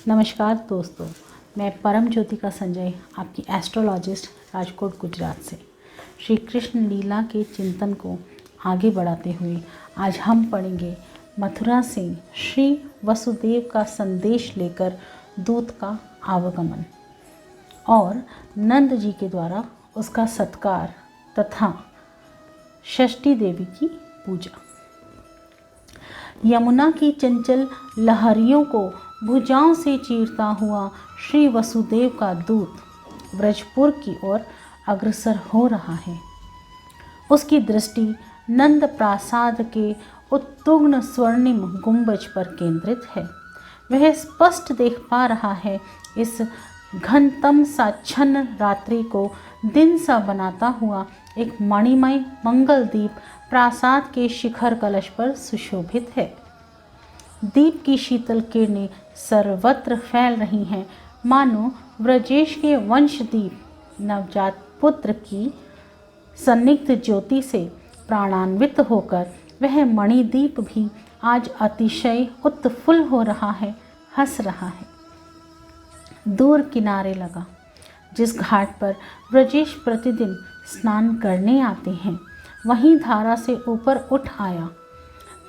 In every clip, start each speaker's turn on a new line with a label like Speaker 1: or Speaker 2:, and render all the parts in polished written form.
Speaker 1: नमस्कार दोस्तों, मैं परम ज्योतिका संजय आपकी एस्ट्रोलॉजिस्ट राजकोट गुजरात से श्री कृष्ण लीला के चिंतन को आगे बढ़ाते हुए आज हम पढ़ेंगे मथुरा से श्री वसुदेव का संदेश लेकर दूत का आवागमन और नंद जी के द्वारा उसका सत्कार तथा षष्ठी देवी की पूजा। यमुना की चंचल लहरियों को भुजाओं से चीरता हुआ श्री वसुदेव का दूत व्रजपुर की ओर अग्रसर हो रहा है। उसकी दृष्टि नंद प्रासाद के उत्तुंग स्वर्णिम गुंबज पर केंद्रित है। वह स्पष्ट देख पा रहा है इस घनतम साच्छन्न रात्रि को दिन सा बनाता हुआ एक मणिमय मंगल दीप प्रासाद के शिखर कलश पर सुशोभित है। दीप की शीतल किरणें सर्वत्र फैल रही हैं, मानो ब्रजेश के वंशदीप नवजात पुत्र की सन्निग्ध ज्योति से प्राणान्वित होकर वह मणिदीप भी आज अतिशय उत्फुल्ल हो रहा है, हंस रहा है। दूर किनारे लगा, जिस घाट पर ब्रजेश प्रतिदिन स्नान करने आते हैं, वहीं धारा से ऊपर उठ आया।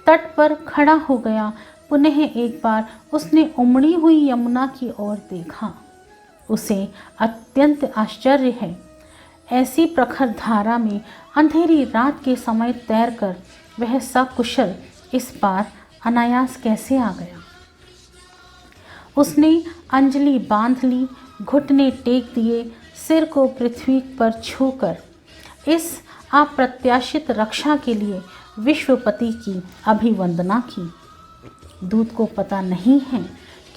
Speaker 1: तट पर खड़ा हो गया। पुनः एक बार उसने उमड़ी हुई यमुना की ओर देखा। उसे अत्यंत आश्चर्य है, ऐसी प्रखर धारा में अंधेरी रात के समय तैरकर वह सकुशल इस पार अनायास कैसे आ गया। उसने अंजलि बांध ली, घुटने टेक दिए, सिर को पृथ्वी पर छूकर इस अप्रत्याशित रक्षा के लिए विश्वपति की अभिवंदना की। दूत को पता नहीं है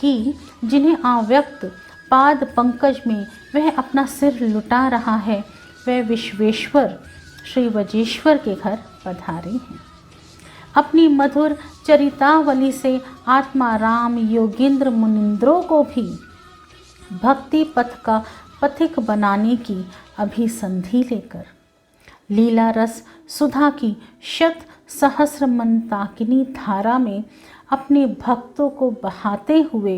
Speaker 1: कि जिन्हें अव्यक्त पाद पंकज में वह अपना सिर लुटा रहा है, वह विश्वेश्वर श्री वजेश्वर के घर पधारे हैं। अपनी मधुर चरितावली से आत्मा राम योगेंद्र मुनिंद्रों को भी भक्ति पथ का पथिक बनाने की अभिसंधि लेकर लीला रस सुधा की शत सहस्र मंताकिनी धारा में अपने भक्तों को बहाते हुए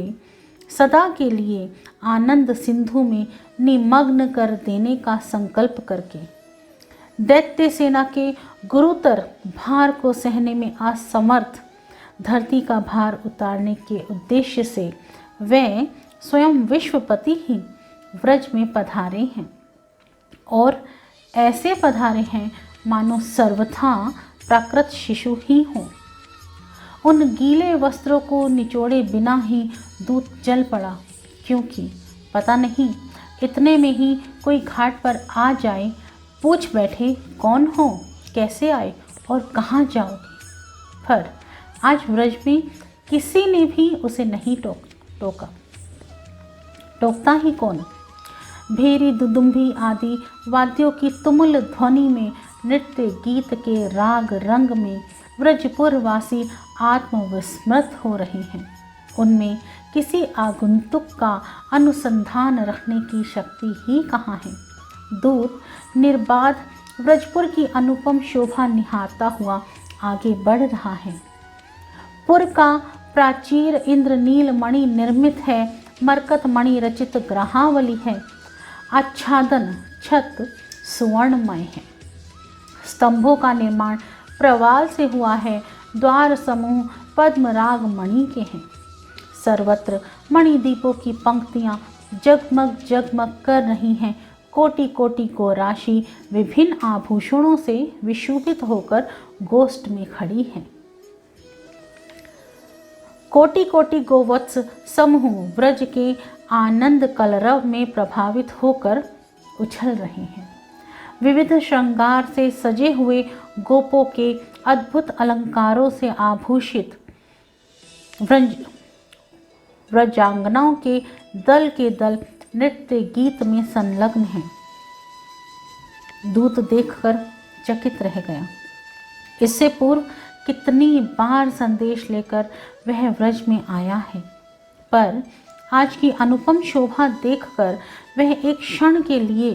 Speaker 1: सदा के लिए आनंद सिंधु में निमग्न कर देने का संकल्प करके दैत्य सेना के गुरुतर भार को सहने में असमर्थ धरती का भार उतारने के उद्देश्य से वे स्वयं विश्वपति ही व्रज में पधारे हैं और ऐसे पधारे हैं मानो सर्वथा प्राकृत शिशु ही हों। उन गीले वस्त्रों को निचोड़े बिना ही दूत चल पड़ा, क्योंकि पता नहीं इतने में ही कोई घाट पर आ जाए, पूछ बैठे कौन हो, कैसे आए और कहाँ जाओगे। पर आज व्रज में किसी ने भी उसे नहीं टोका। टोकता ही कौन। भेरी दुदुम्भी आदि वाद्यों की तुमुल ध्वनि में, नृत्य गीत के राग रंग में व्रजपुरवासी आत्मविस्मृत हो रहे हैं। उनमें किसी आगंतुक का अनुसंधान रखने की शक्ति ही कहाँ है। दूत निर्बाध व्रजपुर की अनुपम शोभा निहारता हुआ आगे बढ़ रहा है। पुर का प्राचीर इंद्रनील मणि निर्मित है, मरकत मणि रचित ग्रहावली है, आच्छादन छत सुवर्णमय है। स्तंभों का निर्माण प्रवाल से हुआ है, द्वार समूह पद्मराग मणि के हैं। सर्वत्र मणिदीपों की पंक्तियां जगमग जगमग कर रही हैं। कोटि कोटि को राशि विभिन्न आभूषणों से विशोभित होकर गोष्ठ में खड़ी है। कोटि कोटि गोवत्स समूह व्रज के आनंद कलरव में प्रभावित होकर उछल रहे हैं। विविध श्रृंगार से सजे हुए गोपों के अद्भुत अलंकारों से आभूषित व्रजांगनाओं के दल नृत्य गीत में संलग्न हैं। दूत देखकर चकित रह गया। इससे पूर्व कितनी बार संदेश लेकर वह व्रज में आया है, पर आज की अनुपम शोभा देखकर वह एक क्षण के लिए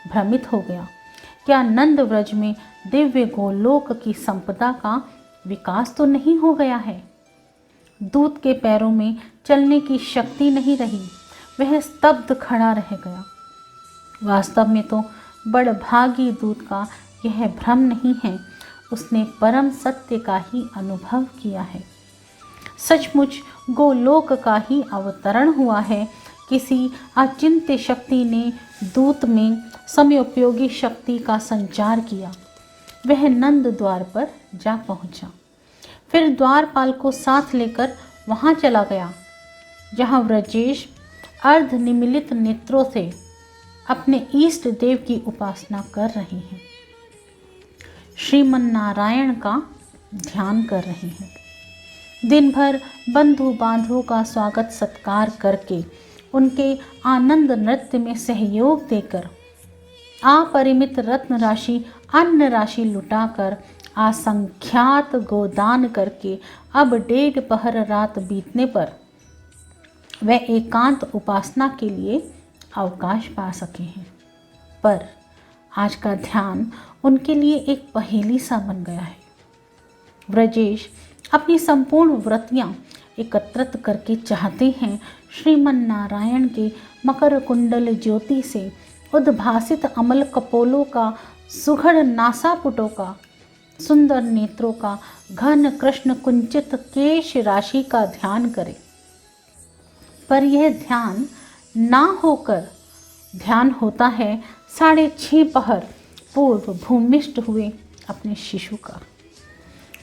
Speaker 1: भ्रमित हो गया। क्या नंद व्रज में दिव्य गोलोक की संपदा का विकास तो नहीं हो गया है। दूत के पैरों में चलने की शक्ति नहीं रही, वह स्तब्ध खड़ा रह गया। वास्तव में तो बड़भागी दूत का यह भ्रम नहीं है, उसने परम सत्य का ही अनुभव किया है। सचमुच गोलोक का ही अवतरण हुआ है। किसी अचिंत्य शक्ति ने दूत में समयोपयोगी शक्ति का संचार किया। वह नंद द्वार पर जा पहुंचा, फिर द्वारपाल को साथ लेकर वहां चला गया जहां व्रजेश अर्ध निमीलित नेत्रों से अपने इष्ट देव की उपासना कर रहे हैं, श्रीमन नारायण का ध्यान कर रहे हैं। दिन भर बंधु बांधवों का स्वागत सत्कार करके, उनके आनंद नृत्य में सहयोग देकर, अपरिमित रत्न राशि अन्न राशि लुटाकर, असंख्यात गोदान करके अब 1.5 पहर रात बीतने पर वह एकांत उपासना के लिए अवकाश पा सके हैं। पर आज का ध्यान उनके लिए एक पहेली सा बन गया है। व्रजेश अपनी संपूर्ण वृत्तियां एकत्रित करके चाहते हैं श्रीमन नारायण के मकर कुंडल ज्योति से उद्भासित अमल कपोलों का, सुघड़ नासापुटों का, सुंदर नेत्रों का, घन कृष्ण कुंचित केश राशि का ध्यान करें। पर यह ध्यान ना होकर ध्यान होता है 6:30 पहर पूर्व भूमिष्ठ हुए अपने शिशु का।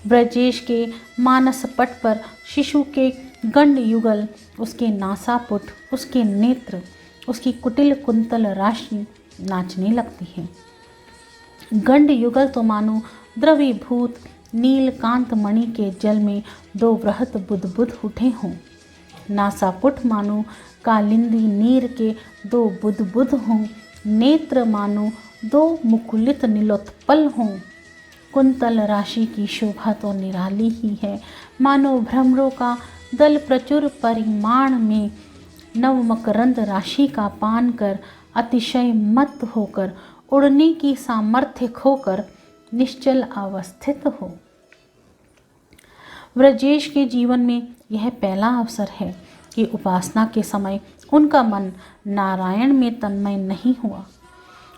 Speaker 1: ब्रजेश के मानस पट पर शिशु के गंड युगल, उसके नासापुट, उसके नेत्र, उसकी कुटिल कुंतल राशि नाचने लगती है। गंड युगल तो मानो द्रवीभूत नीलकांत मणि के जल में 2 वृहत बुदबुद उठे हों। नासापुट मानो कालिंदी नीर के 2 बुदबुद हों। नेत्र मानो 2 मुकुलित नीलोत्पल हों। कुंतल राशि की शोभा तो निराली ही है, मानो भ्रमरों का दल प्रचुर परिमाण में नवमकरंद राशि का पान कर अतिशय मत्त होकर, उड़ने की सामर्थ्य खोकर निश्चल अवस्थित हो। व्रजेश के जीवन में यह पहला अवसर है कि उपासना के समय उनका मन नारायण में तन्मय नहीं हुआ।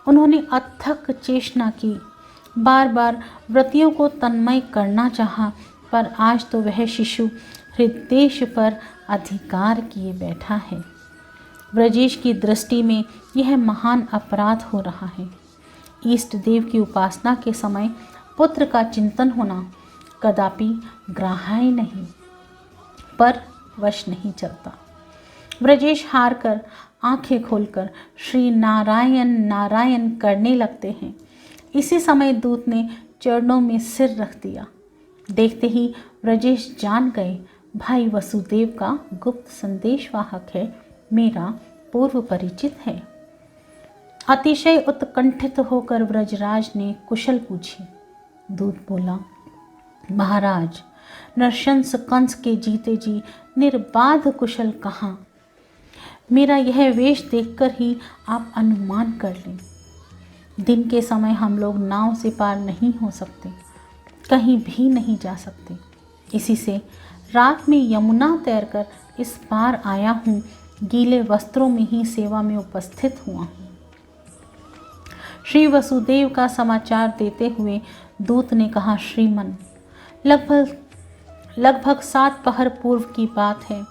Speaker 1: उन्होंने अथक चेष्टा की, बार बार व्रतियों को तन्मय करना चाहा, पर आज तो वह शिशु हृदय पर अधिकार किए बैठा है। व्रजेश की दृष्टि में यह महान अपराध हो रहा है। इष्ट देव की उपासना के समय पुत्र का चिंतन होना कदापि ग्राह्य नहीं, पर वश नहीं चलता। व्रजेश हार कर आंखें खोलकर श्री नारायण नारायण करने लगते हैं। इसी समय दूत ने चरणों में सिर रख दिया। देखते ही व्रजेश जान गए, भाई वसुदेव का गुप्त संदेशवाहक है, मेरा पूर्व परिचित है। अतिशय उत्कंठित होकर व्रजराज ने कुशल पूछी। दूत बोला, महाराज, नरशंस कंस के जीते जी निर्बाध कुशल कहाँ? मेरा यह वेश देखकर ही आप अनुमान कर लें। दिन के समय हम लोग नाव से पार नहीं हो सकते, कहीं भी नहीं जा सकते। इसी से रात में यमुना तैरकर इस पार आया हूँ, गीले वस्त्रों में ही सेवा में उपस्थित हुआ हूँ। श्री वसुदेव का समाचार देते हुए दूत ने कहा, श्रीमन, लगभग 7 पहर पूर्व की बात है।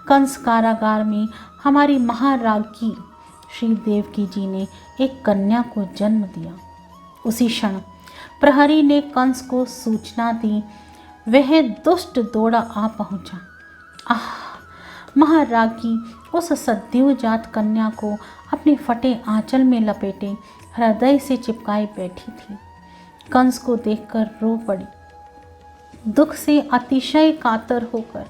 Speaker 1: कंस कारागार में हमारी महाराज्ञी श्री देवकी जी ने एक कन्या को जन्म दिया। उसी क्षण प्रहरी ने कंस को सूचना दी। वह दुष्ट दौड़ा आ पहुंचा। आह! महाराज्ञी उस सद्योजात कन्या को अपने फटे आंचल में लपेटे हृदय से चिपकाए बैठी थी। कंस को देखकर रो पड़ी। दुख से अतिशय कातर होकर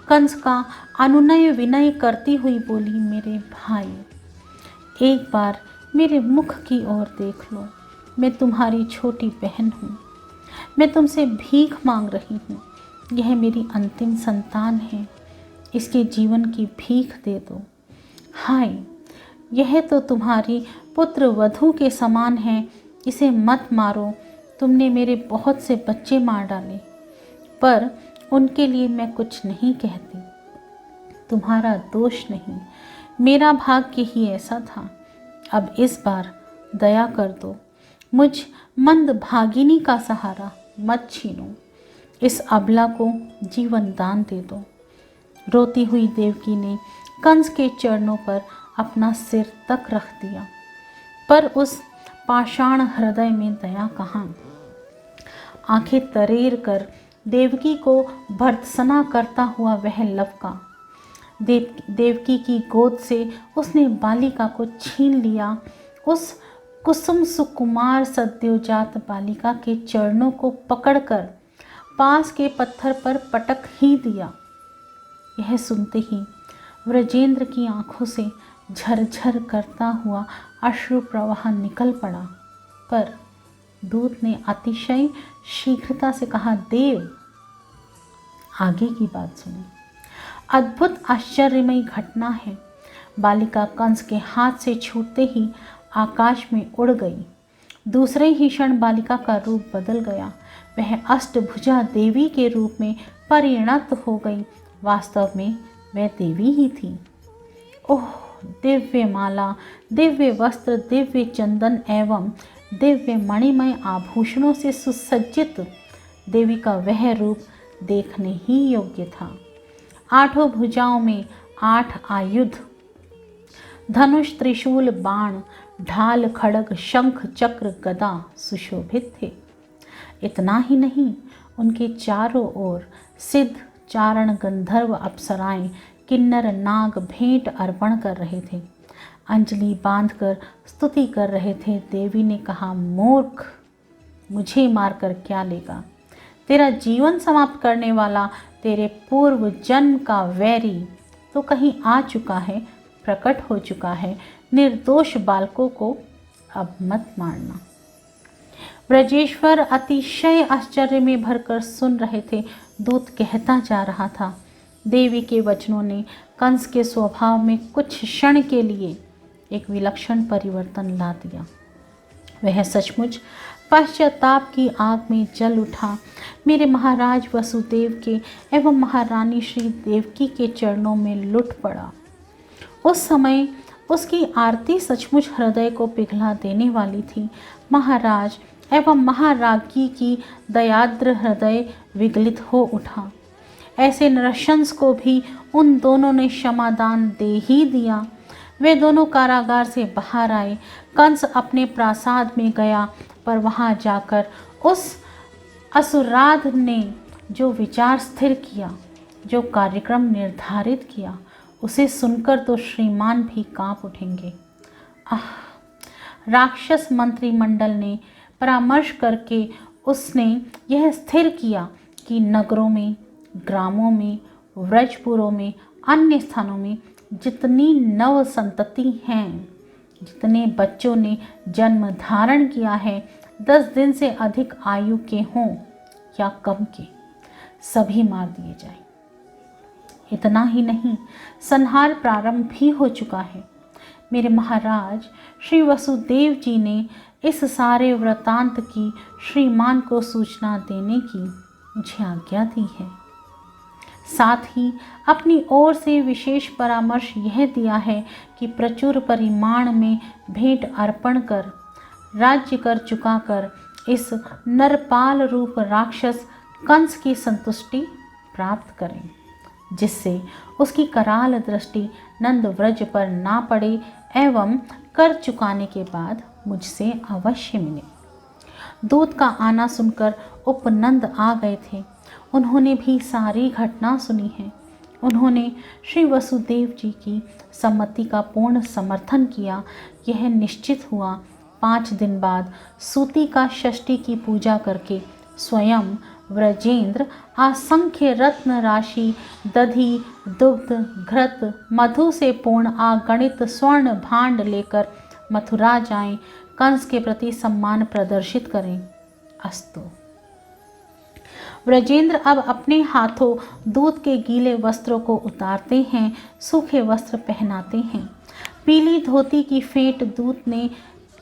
Speaker 1: कंस का अनुनय विनय करती हुई बोली, मेरे भाई, एक बार मेरे मुख की ओर देख लो। मैं तुम्हारी छोटी बहन हूँ। मैं तुमसे भीख मांग रही हूँ। यह मेरी अंतिम संतान है, इसके जीवन की भीख दे दो। हाय, यह तो तुम्हारी पुत्र वधू के समान है, इसे मत मारो। तुमने मेरे बहुत से बच्चे मार डाले, पर उनके लिए मैं कुछ नहीं कहती। तुम्हारा दोष नहीं, मेरा भाग्य ही ऐसा था। अब इस बार दया कर दो, मुझ मंद भागिनी का सहारा मत छीनो, इस अबला को जीवन दान दे दो। रोती हुई देवकी ने कंस के चरणों पर अपना सिर तक रख दिया, पर उस पाषाण हृदय में दया कहाँ। आंखें तरेर कर देवकी को भर्त्सना करता हुआ वह लवका देवकी की गोद से उसने बालिका को छीन लिया। उस कुसुम सुकुमार सद्योजात बालिका के चरणों को पकड़कर पास के पत्थर पर पटक ही दिया। यह सुनते ही व्रजेंद्र की आंखों से झरझर करता हुआ अश्रु प्रवाह निकल पड़ा, पर दूत ने अतिशय शीघ्रता से कहा, देव आगे की बात सुनो। अद्भुत आश्चर्यमयी घटना है। बालिका कंस के हाथ से छूटते ही आकाश में उड़ गई। दूसरे ही क्षण बालिका का रूप बदल गया। वह अष्टभुजा देवी के रूप में परिणत हो गई। वास्तव में वह देवी ही थी। ओह, दिव्य माला, दिव्य वस्त्र, दिव्य चंदन एवं दिव्य मणिमय आभूषणों से सुसज्जित देवी का वह रूप देखने ही योग्य था। आठों भुजाओं में 8 आयुध, धनुष, त्रिशूल, बाण, ढाल, खड्ग, शंख, चक्र, गदा सुशोभित थे। इतना ही नहीं, उनके चारों ओर सिद्ध, चारण, गंधर्व, अप्सराएं, किन्नर, नाग भेंट अर्पण कर रहे थे, अंजलि बांधकर स्तुति कर रहे थे। देवी ने कहा, मूर्ख, मुझे मारकर क्या लेगा? तेरा जीवन समाप्त करने वाला तेरे पूर्व जन्म का वैरी तो कहीं आ चुका है, प्रकट हो चुका है। निर्दोष बालकों को अब मत मारना। ब्रजेश्वर अतिशय आश्चर्य में भरकर सुन रहे थे। दूत कहता जा रहा था। देवी के वचनों ने कंस के स्वभाव में कुछ क्षण के लिए एक विलक्षण परिवर्तन ला दिया। वह सचमुच पश्चाताप की आग में जल उठा। मेरे महाराज वसुदेव के एवं महारानी श्री देवकी के चरणों में लुट पड़ा। उस समय उसकी आरती सचमुच हृदय को पिघला देने वाली थी। महाराज एवं महाराज्ञी की दयाद्र हृदय विगलित हो उठा। ऐसे नृशंस को भी उन दोनों ने क्षमादान दे ही दिया। वे दोनों कारागार से बाहर आए। कंस अपने प्रासाद में गया, पर वहां जाकर उस असुराध ने जो विचार स्थिर किया, जो कार्यक्रम निर्धारित किया, उसे सुनकर तो श्रीमान भी कांप उठेंगे। राक्षस मंत्रिमंडल ने परामर्श करके उसने यह स्थिर किया कि नगरों में, ग्रामों में, व्रजपुरों में, अन्य स्थानों में जितनी नव संतति हैं, जितने बच्चों ने जन्म धारण किया है, 10 दिन से अधिक आयु के हों या कम के, सभी मार दिए जाएं। इतना ही नहीं, संहार प्रारंभ भी हो चुका है। मेरे महाराज श्री वसुदेव जी ने इस सारे वृतांत की श्रीमान को सूचना देने की मुझे आज्ञा दी है। साथ ही अपनी ओर से विशेष परामर्श यह दिया है कि प्रचुर परिमाण में भेंट अर्पण कर, राज्य कर चुकाकर इस नरपाल रूप राक्षस कंस की संतुष्टि प्राप्त करें, जिससे उसकी कराल दृष्टि नंद व्रज पर ना पड़े एवं कर चुकाने के बाद मुझसे अवश्य मिले। दूत का आना सुनकर उपनंद आ गए थे। उन्होंने भी सारी घटना सुनी है। उन्होंने श्री वसुदेव जी की सम्मति का पूर्ण समर्थन किया। यह निश्चित हुआ 5 दिन बाद सूती का षष्ठी की पूजा करके स्वयं व्रजेंद्र असंख्य रत्न राशि, दधि, दुग्ध, घृत, मधु से पूर्ण अगणित स्वर्ण भांड लेकर मथुरा जाएं, कंस के प्रति सम्मान प्रदर्शित करें। अस्तु। व्रजेंद्र अब अपने हाथों दूत के गीले वस्त्रों को उतारते हैं, सूखे वस्त्र पहनाते हैं। पीली धोती की फेंट दूत ने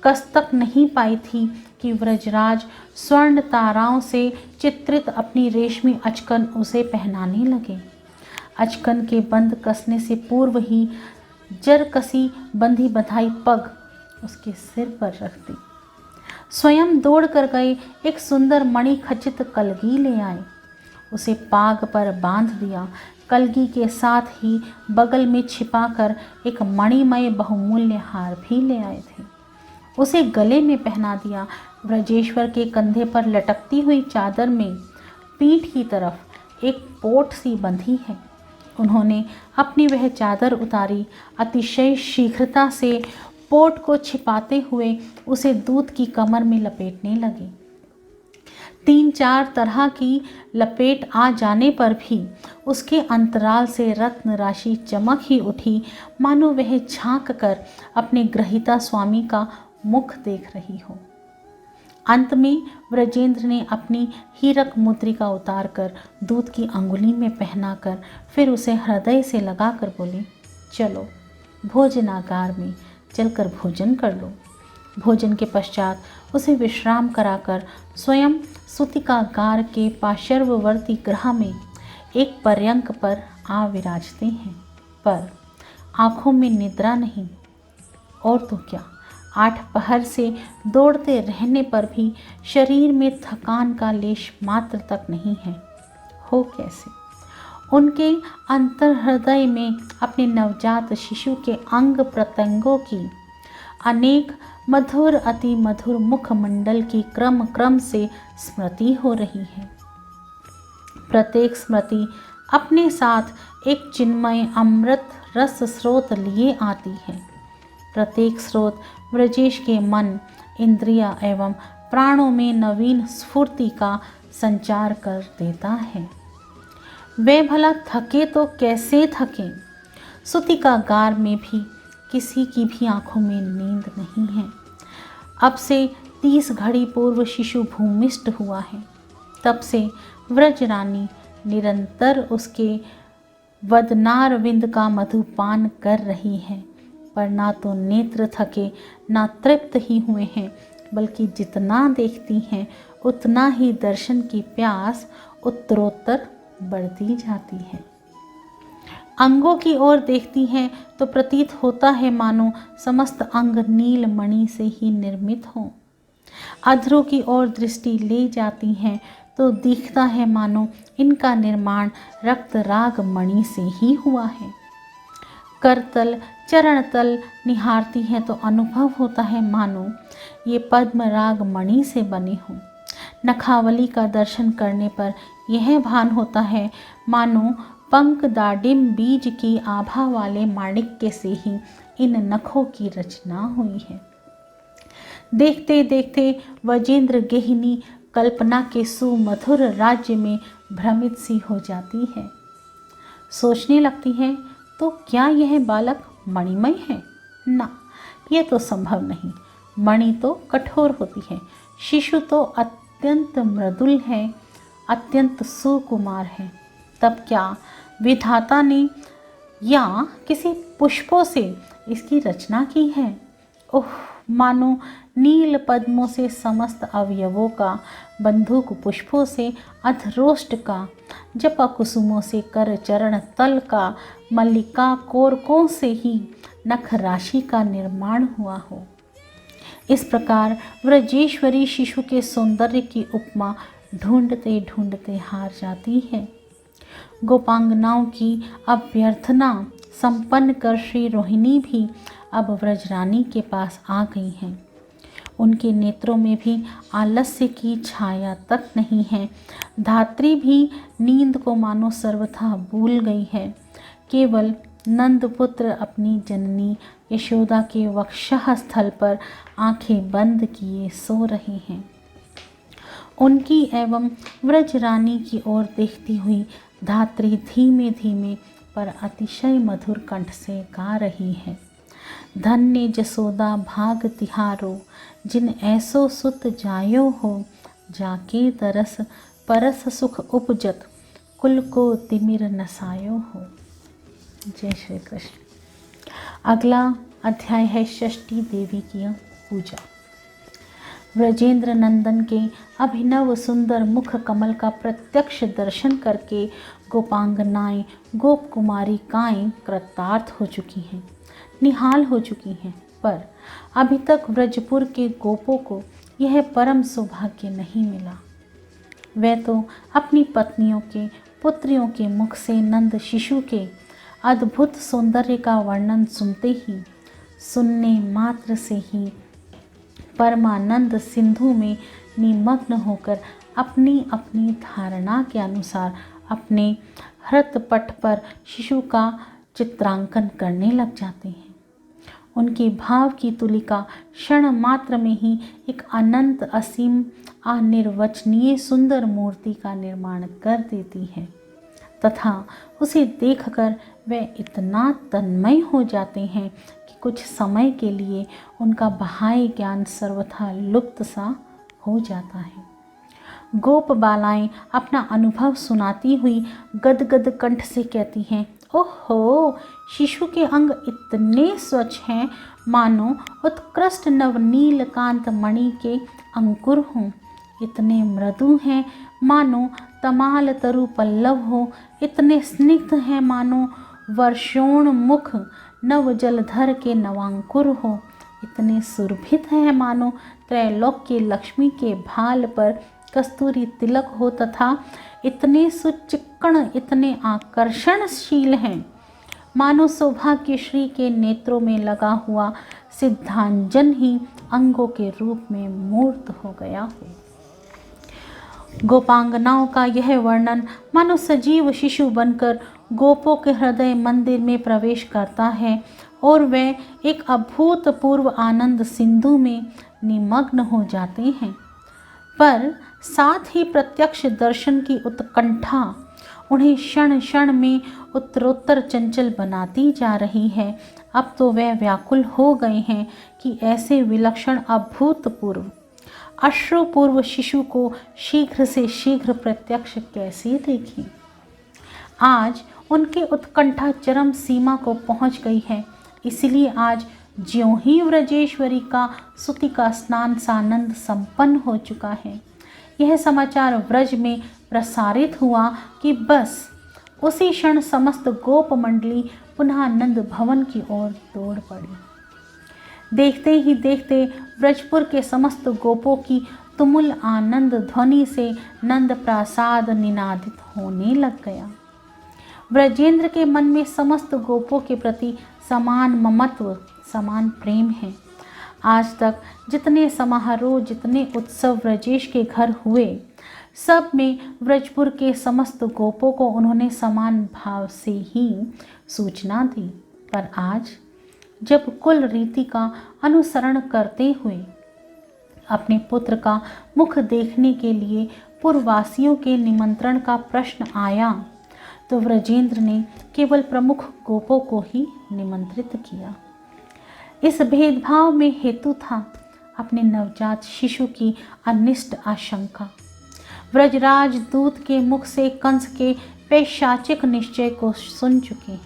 Speaker 1: कस तक नहीं पाई थी कि व्रजराज स्वर्ण ताराओं से चित्रित अपनी रेशमी अचकन उसे पहनाने लगे। अचकन के बंद कसने से पूर्व ही जर कसी बंधी बंधाई पग उसके सिर पर रख दी। स्वयं दौड़ कर गए एक सुंदर मणि खचित कलगी ले आए, उसे पाग पर बांध दिया। कलगी के साथ ही बगल में छिपाकर एक मणिमय बहुमूल्य हार भी ले आए थे, उसे गले में पहना दिया। ब्रजेश्वर के कंधे पर लटकती हुई चादर में पीठ की तरफ एक पोट सी बंधी है। उन्होंने अपनी वह चादर उतारी, अतिशय शीघ्रता से पोट को छिपाते हुए उसे दूध की कमर में लपेटने लगे। 3-4 तरह की लपेट आ जाने पर भी उसके अंतराल से रत्न राशि चमक ही उठी, मानो वह झांक कर अपने ग्रहिता स्वामी का मुख देख रही हो। अंत में ब्रजेंद्र ने अपनी हीरक मुद्रिका उतार कर दूध की अंगुली में पहनाकर फिर उसे हृदय से लगाकर बोले, चलो भोजनागार में चलकर भोजन कर लो। भोजन के पश्चात उसे विश्राम कराकर स्वयं सूतिकागार के पार्श्ववर्ती गृह में एक पर्यंक पर आ विराजते हैं, पर आँखों में निद्रा नहीं। और तो क्या, 8 पहर से दौड़ते रहने पर भी शरीर में थकान का लेश मात्र तक नहीं है। हो कैसे? उनके अंतर हृदय में अपने नवजात शिशु के अंग प्रत्यंगों की अनेक मधुर अति मधुर मुखमंडल की क्रम क्रम से स्मृति हो रही है। प्रत्येक स्मृति अपने साथ एक चिन्मय अमृत रस स्रोत लिए आती है। प्रत्येक स्रोत ब्रजेश के मन, इंद्रिया एवं प्राणों में नवीन स्फूर्ति का संचार कर देता है। वे भला थके तो कैसे थके? सूतिकागार में भी किसी की भी आंखों में नींद नहीं है। अब से 30 घड़ी पूर्व शिशु भूमिष्ठ हुआ है, तब से व्रजरानी निरंतर उसके वदनारविंद का मधुपान कर रही है, पर ना तो नेत्र थके ना तृप्त ही हुए हैं, बल्कि जितना देखती हैं उतना ही दर्शन की प्यास उत्तरोत्तर बढ़ती जाती है। अंगों की ओर देखती हैं तो प्रतीत होता है मानो समस्त अंग नील मणि से ही निर्मित हों। अधरों की ओर दृष्टि ले जाती हैं तो दिखता है मानो इनका निर्माण रक्त राग मणि से ही हुआ है। करतल चरण तल निहारती हैं तो अनुभव होता है मानो ये पद्म राग मणि से बने हों। नखावली का दर्शन करने पर यह भान होता है मानो पंक दाडिम बीज की आभा वाले माणिक्य से ही इन नखों की रचना हुई है। देखते देखते वजेंद्र गेहिनी कल्पना के सुमधुर राज्य में भ्रमित सी हो जाती है। सोचने लगती है, तो क्या यह बालक मणिमय है? ना, यह तो संभव नहीं। मणि तो कठोर होती है, शिशु तो अत्यंत मृदुल है, अत्यंत सुकुमार है। तब क्या विधाता ने या किसी पुष्पों से इसकी रचना की है? ओह, मानो नील पद्मों से समस्त अवयवों का, बंदूक पुष्पों से अधरोष्ट का, जपा कुसुमों से कर चरण तल का, मल्लिका कोरकों से ही नख राशि का निर्माण हुआ हो। इस प्रकार व्रजेश्वरी शिशु के सौंदर्य की उपमा ढूंढते ढूंढते हार जाती है। गोपांगनाओं की अभ्यर्थना संपन्न कर श्री रोहिणी भी अब व्रजरानी के पास आ गई हैं। उनके नेत्रों में भी आलस्य की छाया तक नहीं है। धात्री भी नींद को मानो सर्वथा भूल गई है। केवल नंदपुत्र अपनी जननी यशोदा के वक्षः स्थल पर आंखें बंद किए सो रहे हैं। उनकी एवं व्रजरानी की ओर देखती हुई धात्री धीमे धीमे पर अतिशय मधुर कंठ से गा रही है। धन्य जसोदा भाग तिहारो, जिन ऐसो सुत जायो हो, जाके तरस परस सुख उपजत, कुल को तिमिर नसायो हो। जय श्री कृष्ण। अगला अध्याय है षष्ठी देवी की पूजा। ब्रजेंद्र नंदन के अभिनव सुंदर मुख कमल का प्रत्यक्ष दर्शन करके गोपांगनाएं, गोप कुमारिकाएं कृतार्थ हो चुकी हैं, निहाल हो चुकी हैं। पर अभी तक ब्रजपुर के गोपों को यह परम सौभाग्य नहीं मिला। वे तो अपनी पत्नियों के, पुत्रियों के मुख से नंद शिशु के अद्भुत सौंदर्य का वर्णन सुनते ही, सुनने मात्र से ही परमानंद सिंधु में निमग्न होकर अपनी अपनी धारणा के अनुसार अपने हृतपट पर शिशु का चित्रांकन करने लग जाते हैं। उनके भाव की तुलिका क्षण मात्र में ही एक अनंत, असीम, अनिर्वचनीय सुंदर मूर्ति का निर्माण कर देती है तथा उसे देखकर वे इतना तन्मय हो जाते हैं कि कुछ समय के लिए उनका बाह्य ज्ञान सर्वथा लुप्त सा हो जाता है। गोप बालाएं अपना अनुभव सुनाती हुई गदगद कंठ से कहती हैं, ओहो, शिशु के अंग इतने स्वच्छ हैं मानो उत्कृष्ट नवनील कांत मणि के अंकुर हों, इतने मृदु हैं मानो तमाल तरु पल्लव हो, इतने स्निग्ध हैं मानो वर्षोण मुख नव जलधर के नवांकुर हो, इतने सुरभित हैं मानो त्रैलोक्य लक्ष्मी के भाल पर कस्तूरी तिलक हो तथा इतने सुचिक्कण, इतने आकर्षणशील हैं मानो सौभाग्यश्री के नेत्रों में लगा हुआ सिद्धांजन ही अंगों के रूप में मूर्त हो गया हो। गोपांगनाओं का यह वर्णन मानो सजीव शिशु बनकर गोपों के हृदय मंदिर में प्रवेश करता है और वे एक अभूतपूर्व आनंद सिंधु में निमग्न हो जाते हैं। पर साथ ही प्रत्यक्ष दर्शन की उत्कंठा उन्हें क्षण क्षण में उत्तरोत्तर चंचल बनाती जा रही है। अब तो वे व्याकुल हो गए हैं कि ऐसे विलक्षण, अभूतपूर्व, अश्रुपूर्व शिशु को शीघ्र से शीघ्र प्रत्यक्ष कैसे देखें। आज उनकी उत्कंठा चरम सीमा को पहुंच गई है। इसलिए आज ज्यों ही व्रजेश्वरी का सुति का स्नान सानंद संपन्न हो चुका है, यह समाचार व्रज में प्रसारित हुआ कि बस उसी क्षण समस्त गोप मंडली पुनः नंद भवन की ओर दौड़ पड़ी। देखते ही देखते ब्रजपुर के समस्त गोपों की तुमुल आनंद ध्वनि से नंद प्रासाद निनादित होने लग गया। ब्रजेंद्र के मन में समस्त गोपों के प्रति समान ममत्व, समान प्रेम है। आज तक जितने समारोह, जितने उत्सव ब्रजेश के घर हुए, सब में ब्रजपुर के समस्त गोपों को उन्होंने समान भाव से ही सूचना दी। पर आज जब कुल रीति का अनुसरण करते हुए अपने पुत्र का मुख देखने के लिए पूर्ववासियों के निमंत्रण का प्रश्न आया, तो ब्रजेंद्र ने केवल प्रमुख गोपों को ही निमंत्रित किया। इस भेदभाव में हेतु था अपने नवजात शिशु की अनिष्ट आशंका। व्रजराज दूत के मुख से कंस के पैशाचिक निश्चय को सुन चुके हैं।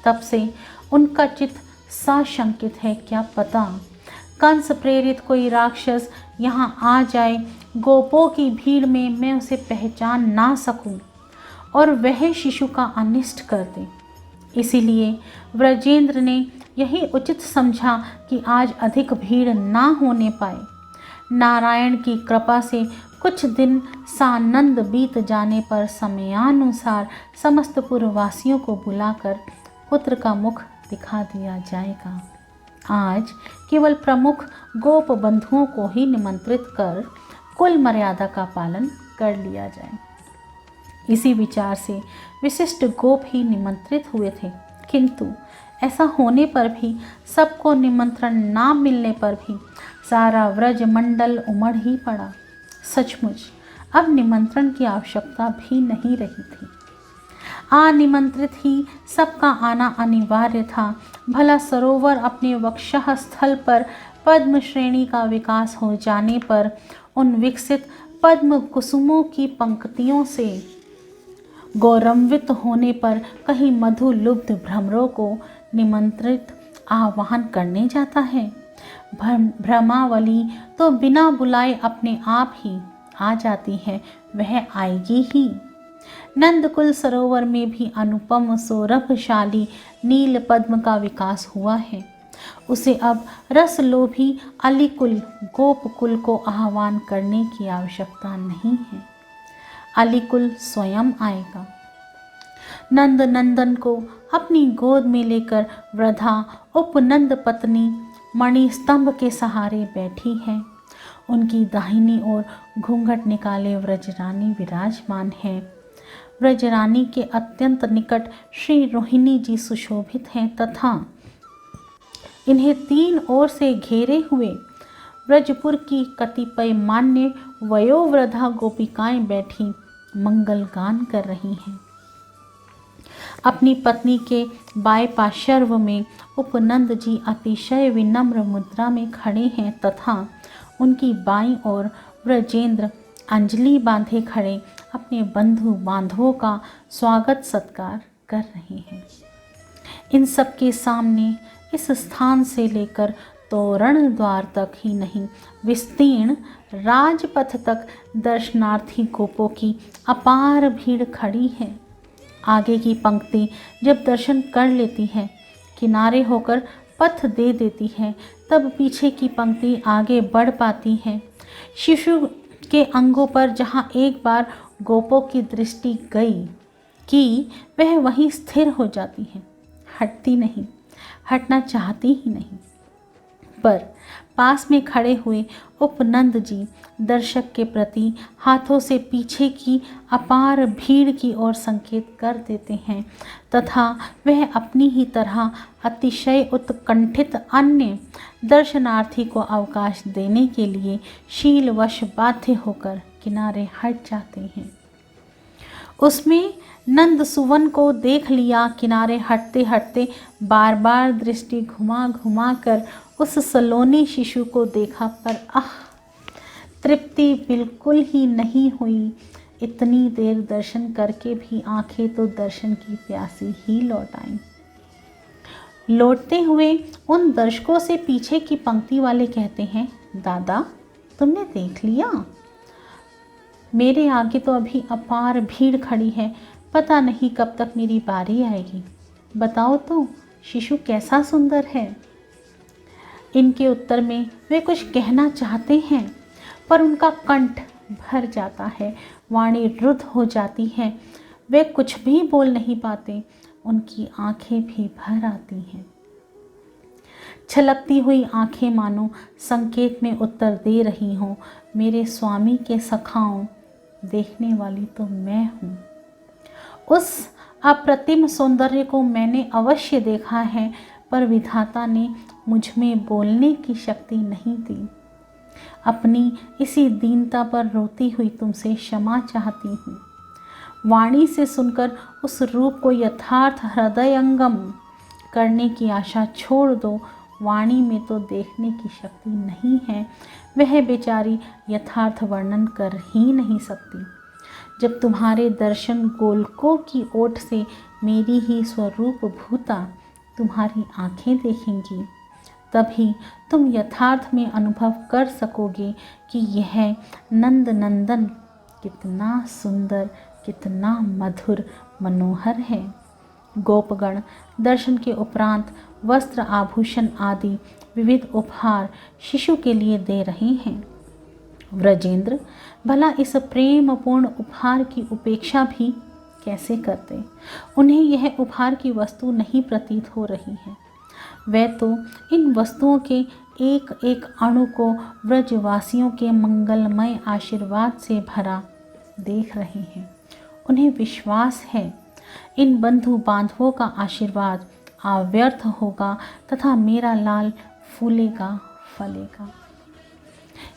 Speaker 1: तब से उनका चित्त साशंकित है। क्या पता कंस प्रेरित कोई राक्षस यहाँ आ जाए, गोपों की भीड़ में मैं उसे पहचान ना सकूं और वह शिशु का अनिष्ट कर दे। इसीलिए ब्रजेंद्र ने यही उचित समझा कि आज अधिक भीड़ ना होने पाए। नारायण की कृपा से कुछ दिन सानंद बीत जाने पर समयानुसार समस्त पुरवासियों को बुलाकर पुत्र का मुख दिखा दिया जाएगा। आज केवल प्रमुख गोप बंधुओं को ही निमंत्रित कर कुल मर्यादा का पालन कर लिया जाए। इसी विचार से विशिष्ट गोप ही निमंत्रित हुए थे, किंतु ऐसा होने पर भी, सबको निमंत्रण ना मिलने पर भी सारा व्रज मंडल उमड़ ही पड़ा। सचमुच अब निमंत्रण की आवश्यकता भी नहीं रही थी। अनिमंत्रित ही सबका आना अनिवार्य था। भला सरोवर अपने वक्षः स्थल पर पद्म श्रेणी का विकास हो जाने पर उन विकसित पद्म कुसुमों की पंक्तियों से गौरवान्वित होने पर कहीं मधुलुब्ध भ्रमरों को निमंत्रित आह्वान करने जाता है। भ्रमावली तो बिना बुलाए अपने आप ही आ जाती है, वह आएगी ही। नंदकुल सरोवर में भी अनुपम सौरभशाली नील पद्म का विकास हुआ है। उसे अब रसलोभी अलीकुल गोपकुल को आह्वान करने की आवश्यकता नहीं है। अलीकुल स्वयं आएगा। नंद नंदन को अपनी गोद में लेकर वृद्धा उपनंद पत्नी मणि स्तंभ के सहारे बैठी है। उनकी दाहिनी ओर घूंघट निकाले व्रजरानी विराजमान है। व्रजरानी के अत्यंत निकट श्री रोहिणी जी सुशोभित हैं तथा इन्हें तीन ओर से घेरे हुए ब्रजपुर की कतिपय मान्य वयोवृद्धा गोपिकाएं बैठी मंगल गान कर रही हैं। अपनी पत्नी के बाएं पार्श्व में उपनंद जी अतिशय विनम्र मुद्रा में खड़े हैं तथा उनकी बाईं ओर ब्रजेंद्र अंजलि बांधे खड़े अपने बंधु बांधवों का स्वागत सत्कार कर रहे हैं। इन सब के सामने इस स्थान से लेकर तोरण द्वार तक ही नहीं, विस्तीर्ण राजपथ तक दर्शनार्थी गोपों की अपार भीड़ खड़ी है। आगे की पंक्ति जब दर्शन कर लेती है, किनारे होकर पथ दे देती है, तब पीछे की पंक्ति आगे बढ़ पाती है। शिशु के अंगों पर जहाँ एक बार गोपों की दृष्टि गई कि वह वहीं स्थिर हो जाती है, हटती नहीं, हटना चाहती ही नहीं। पर पास में खड़े हुए उपनंद जी दर्शक के प्रति हाथों से पीछे की अपार भीड़ की ओर संकेत कर देते हैं तथा वह अपनी ही तरह अतिशय उत्कंठित अन्य दर्शनार्थी को अवकाश देने के लिए शीलवश बाध्य होकर किनारे हट जाते हैं। उसमें नंद सुवन को देख लिया। किनारे हटते हटते बार बार दृष्टि घुमा घुमा कर उस सलोनी शिशु को देखा, पर तृप्ति बिल्कुल ही नहीं हुई। इतनी देर दर्शन करके भी आंखें तो दर्शन की प्यासी ही लौट आईं। लौटते हुए उन दर्शकों से पीछे की पंक्ति वाले कहते हैं, दादा तुमने देख लिया? मेरे आगे तो अभी अपार भीड़ खड़ी है, पता नहीं कब तक मेरी बारी आएगी। बताओ तो शिशु कैसा सुंदर है। इनके उत्तर में वे कुछ कहना चाहते हैं, पर उनका कंठ भर जाता है, वाणी रुद्ध हो जाती है, वे कुछ भी बोल नहीं पाते, उनकी आंखें भी भर आती हैं। छलकती हुई आंखें मानो संकेत में उत्तर दे रही हों, मेरे स्वामी के सखाओं, देखने वाली तो मैं हूँ। उस अप्रतिम सौंदर्य को मैंने अवश्य देखा है, पर विधाता ने मुझ में बोलने की शक्ति नहीं दी। अपनी इसी दीनता पर रोती हुई तुमसे क्षमा चाहती हूँ। वाणी से सुनकर उस रूप को यथार्थ हृदयंगम करने की आशा छोड़ दो। वाणी में तो देखने की शक्ति नहीं है, वह बेचारी यथार्थ वर्णन कर ही नहीं सकती। जब तुम्हारे दर्शन गोलकों की ओट से मेरी ही स्वरूप भूता तुम्हारी आंखें देखेंगी, तभी तुम यथार्थ में अनुभव कर सकोगे कि यह नंद नंदन कितना सुंदर, कितना मधुर मनोहर है। गोपगण दर्शन के उपरांत वस्त्र आभूषण आदि विविध उपहार शिशु के लिए दे रहे हैं। व्रजेंद्र भला इस प्रेमपूर्ण उपहार की उपेक्षा भी कैसे करते? उन्हें यह उपहार की वस्तु नहीं प्रतीत हो रही है। वे तो इन वस्तुओं के एक एक अणु को व्रजवासियों के मंगलमय आशीर्वाद से भरा देख रहे हैं। उन्हें विश्वास है इन बंधु बांधवों का आशीर्वाद अव्यर्थ होगा तथा मेरा लाल फूलेगा फलेगा।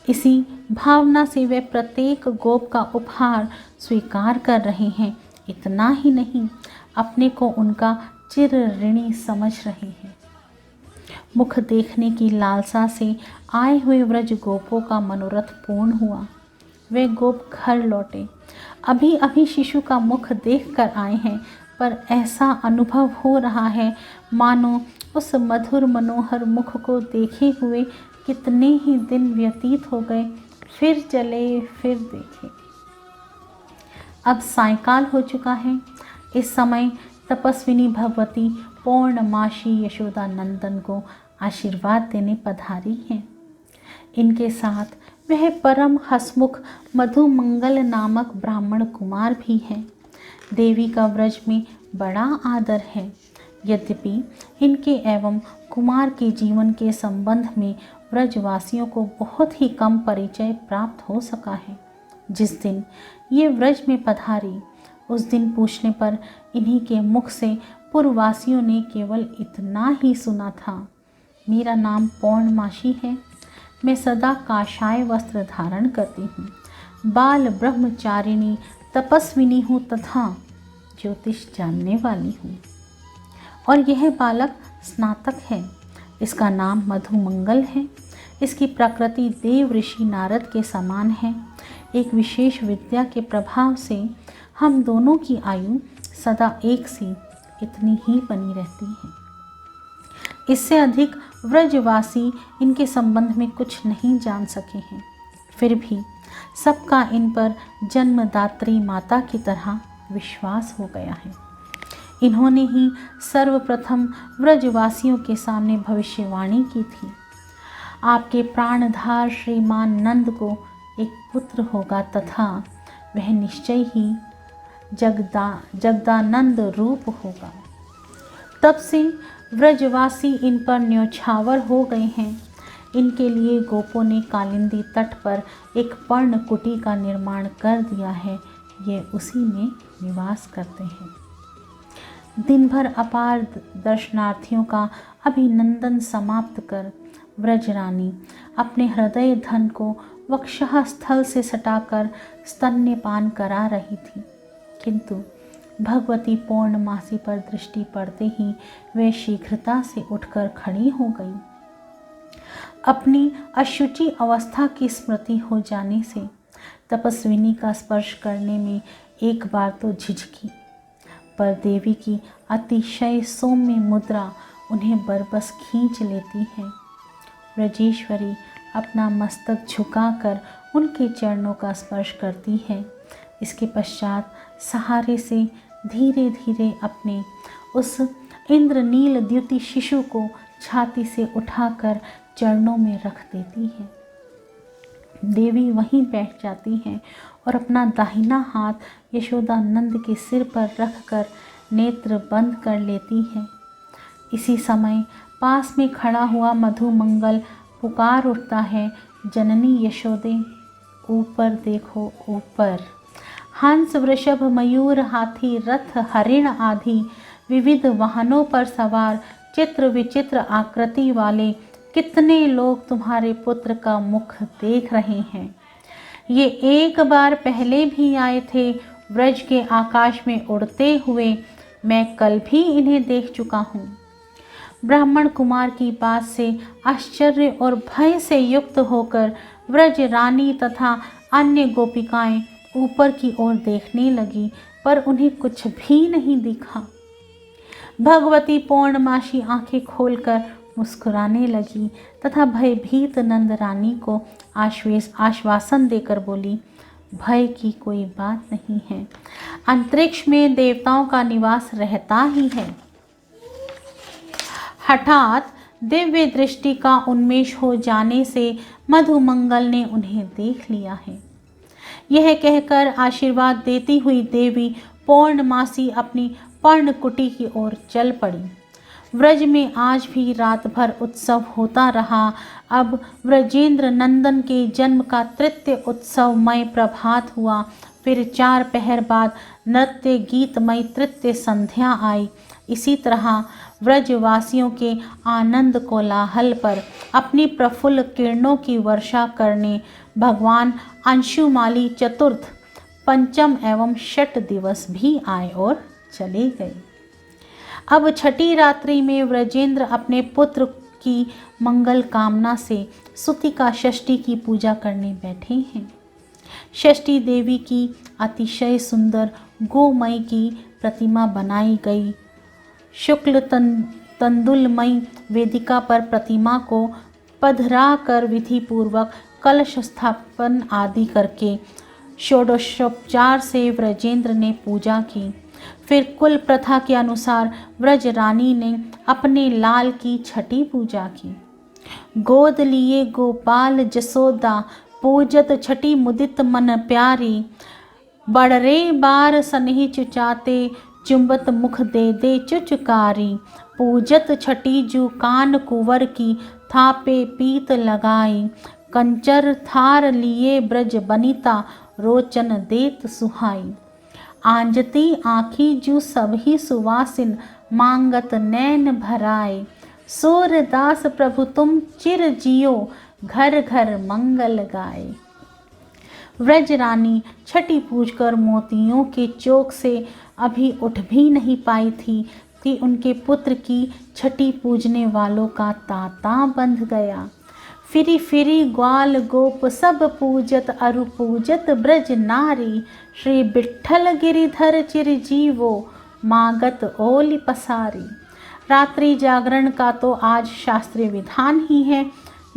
Speaker 1: इसी भावना से वे प्रत्येक गोप का उपहार स्वीकार कर रहे हैं। इतना ही नहीं, अपने को उनका चिर ऋणी समझ रहे हैं। मुख देखने की लालसा से आए हुए व्रज गोपों का मनोरथ पूर्ण हुआ। वे गोप घर लौटे। अभी अभी शिशु का मुख देख कर आए हैं, पर ऐसा अनुभव हो रहा है मानो उस मधुर मनोहर मुख को देखे हुए कितने ही दिन व्यतीत हो गए। फिर चले फिर देखे। अब सायंकाल हो चुका है। इस समय तपस्विनी भगवती पौर्णमासी यशोदा नंदन को आशीर्वाद देने पधारी हैं। इनके साथ वह परम हसमुख मधुमंगल नामक ब्राह्मण कुमार भी है। देवी का व्रज में बड़ा आदर है। यद्यपि इनके एवं कुमार के जीवन के संबंध में व्रजवासियों को बहुत ही कम परिचय प्राप्त हो सका है। जिस दिन ये व्रज में पधारी उस दिन पूछने पर इन्हीं के मुख से पूर्ववासियों ने केवल इतना ही सुना था, मेरा नाम पौर्णमासी है, मैं सदा काषाय वस्त्र धारण करती हूँ, बाल ब्रह्मचारिणी तपस्विनी हूँ तथा ज्योतिष जानने वाली हूँ, और यह बालक स्नातक है। इसका नाम मधुमंगल है। इसकी प्रकृति देव ऋषि नारद के समान है। एक विशेष विद्या के प्रभाव से हम दोनों की आयु सदा एक सी इतनी ही बनी रहती है। इससे अधिक व्रजवासी इनके संबंध में कुछ नहीं जान सके हैं। फिर भी सबका इन पर जन्मदात्री माता की तरह विश्वास हो गया है। इन्होंने ही सर्वप्रथम व्रजवासियों के सामने भविष्यवाणी की थी। आपके प्राणधार श्रीमान नंद को एक पुत्र होगा तथा वह निश्चय ही जगदानंद रूप होगा। तब से व्रजवासी इन पर न्योछावर हो गए हैं। इनके लिए गोपों ने कालिंदी तट पर एक पर्णकुटी का निर्माण कर दिया है। ये उसी में निवास करते हैं। दिन भर अपार दर्शनार्थियों का अभिनंदन समाप्त कर व्रजरानी अपने हृदय धन को वक्षः स्थल से सटाकर स्तन्यपान करा रही थी, किंतु भगवती पौर्णमासी पर दृष्टि पड़ते ही वे शीघ्रता से उठकर खड़ी हो गई। अपनी अशुचि अवस्था की स्मृति हो जाने से तपस्विनी का स्पर्श करने में एक बार तो झिझकी, पर देवी की अतिशय सौम्य मुद्रा उन्हें बरबस खींच लेती है। व्रजेश्वरी अपना मस्तक झुकाकर उनके चरणों का स्पर्श करती है। इसके पश्चात सहारे से धीरे धीरे अपने उस इंद्रनील द्युति शिशु को छाती से उठाकर चरणों में रख देती है। देवी वहीं बैठ जाती हैं और अपना दाहिना हाथ यशोदानंद के सिर पर रखकर नेत्र बंद कर लेती है। इसी समय पास में खड़ा हुआ मधुमंगल पुकार उठता है, जननी यशोदे, ऊपर देखो ऊपर। हंस वृषभ मयूर हाथी रथ हरिण आदि विविध वाहनों पर सवार चित्र विचित्र आकृति वाले कितने लोग तुम्हारे पुत्र का मुख देख रहे हैं। ये एक बार पहले भी आए थे व्रज के आकाश में उड़ते हुए, मैं कल भी इन्हें देख चुका हूँ। ब्राह्मण कुमार की बात से आश्चर्य और भय से युक्त होकर व्रज रानी तथा अन्य गोपिकाएं ऊपर की ओर देखने लगी, पर उन्हें कुछ भी नहीं दिखा। भगवती पौर्णमासी आंखें खोलकर मुस्कुराने लगी तथा भयभीत नंद रानी को आश्वासन देकर बोली, भय की कोई बात नहीं है, अंतरिक्ष में देवताओं का निवास रहता ही है। हठात दिव्य दृष्टि का उन्मेष हो जाने से मधुमंगल ने उन्हें देख लिया है। यह कहकर आशीर्वाद देती हुई देवी पौर्णमासी अपनी पर्णकुटी की ओर चल पड़ी। व्रज में आज भी रात भर उत्सव होता रहा। अब व्रजेंद्र नंदन के जन्म का तृतीय उत्सवमय प्रभात हुआ। फिर 4 पहर बाद नृत्य गीतमय तृतीय संध्या आई। इसी तरह व्रजवासियों के आनंद कोलाहल पर अपनी प्रफुल्ल किरणों की वर्षा करने भगवान अंशुमाली चतुर्थ, पंचम एवं षठ दिवस भी आए और चले गए। अब छठी रात्रि में व्रजेंद्र अपने पुत्र की मंगल कामना से सुतिका षष्ठी की पूजा करने बैठे हैं। षष्ठी देवी की अतिशय सुंदर गोमय की प्रतिमा बनाई गई। शुक्ल तंदुलमयी वेदिका पर प्रतिमा को पधरा कर विधि पूर्वक कलश स्थापन आदि करके षोडशोपचार से व्रजेंद्र ने पूजा की। फिर कुल प्रथा के अनुसार व्रज रानी ने अपने लाल की छठी पूजा की। गोद लिए गोपाल जसोदा पूजत छठी मुदित मन प्यारी। बड़रे बार सनेह चुचाते चुंबत मुख दे दे चुचकारी। पूजत छठी जू कान कुंवर की थापे पीत लगाई। कंचर थार लिए ब्रज बनिता रोचन देत सुहाई। आंजती आँखी जू सभी सुवासिन मांगत नैन भराए। सूरदास प्रभु तुम चिर जियो घर घर मंगल गाए। व्रज रानी छठी पूजकर मोतियों के चौक से अभी उठ भी नहीं पाई थी कि उनके पुत्र की छठी पूजने वालों का तांता बंध गया। फिरी फिरी ग्वाल गोप सब पूजत अरु पूजत ब्रज नारी। श्री विठ्ठल गिरिधर चिरजीवो मागत ओलि पसारी। रात्रि जागरण का तो आज शास्त्रीय विधान ही है,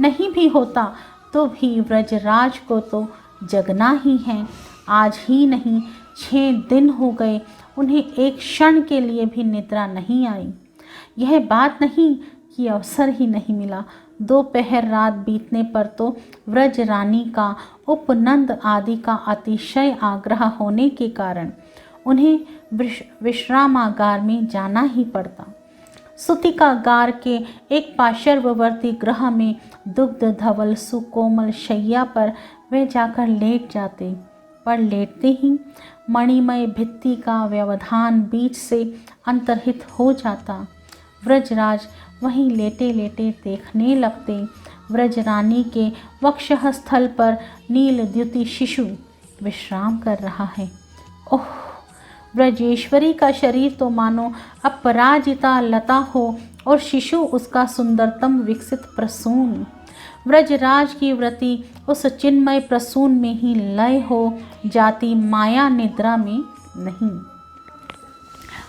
Speaker 1: नहीं भी होता तो भी व्रजराज को तो जगना ही है। आज ही नहीं 6 दिन हो गए उन्हें एक क्षण के लिए भी निद्रा नहीं आई। यह बात नहीं कि अवसर ही नहीं मिला, दोपहर रात बीतने पर तो व्रज रानी का उपनंद आदि का अतिशय आग्रह होने के कारण उन्हें विश्रामागार में जाना ही पड़ता। सुतिकागार के एक पार्श्ववर्ती गृह में दुग्ध धवल सुकोमल शैया पर वे जाकर लेट जाते, पर लेटते ही मणिमय भित्ति का व्यवधान बीच से अंतर्हित हो जाता। व्रजराज वहीं लेटे लेटे देखने लगते। व्रजरानी के वक्षः स्थल पर नील द्युति शिशु विश्राम कर रहा है। ओह, व्रजेश्वरी का शरीर तो मानो अपराजिता लता हो और शिशु उसका सुंदरतम विकसित प्रसून। व्रजराज की व्रति उस चिन्मय प्रसून में ही लय हो जाती, माया निद्रा में नहीं।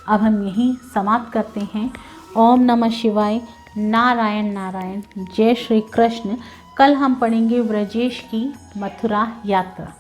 Speaker 1: अब हम यहीं समाप्त करते हैं। ओम नमः शिवाय। नारायण नारायण। जय श्री कृष्ण। कल हम पढ़ेंगे व्रजेश की मथुरा यात्रा।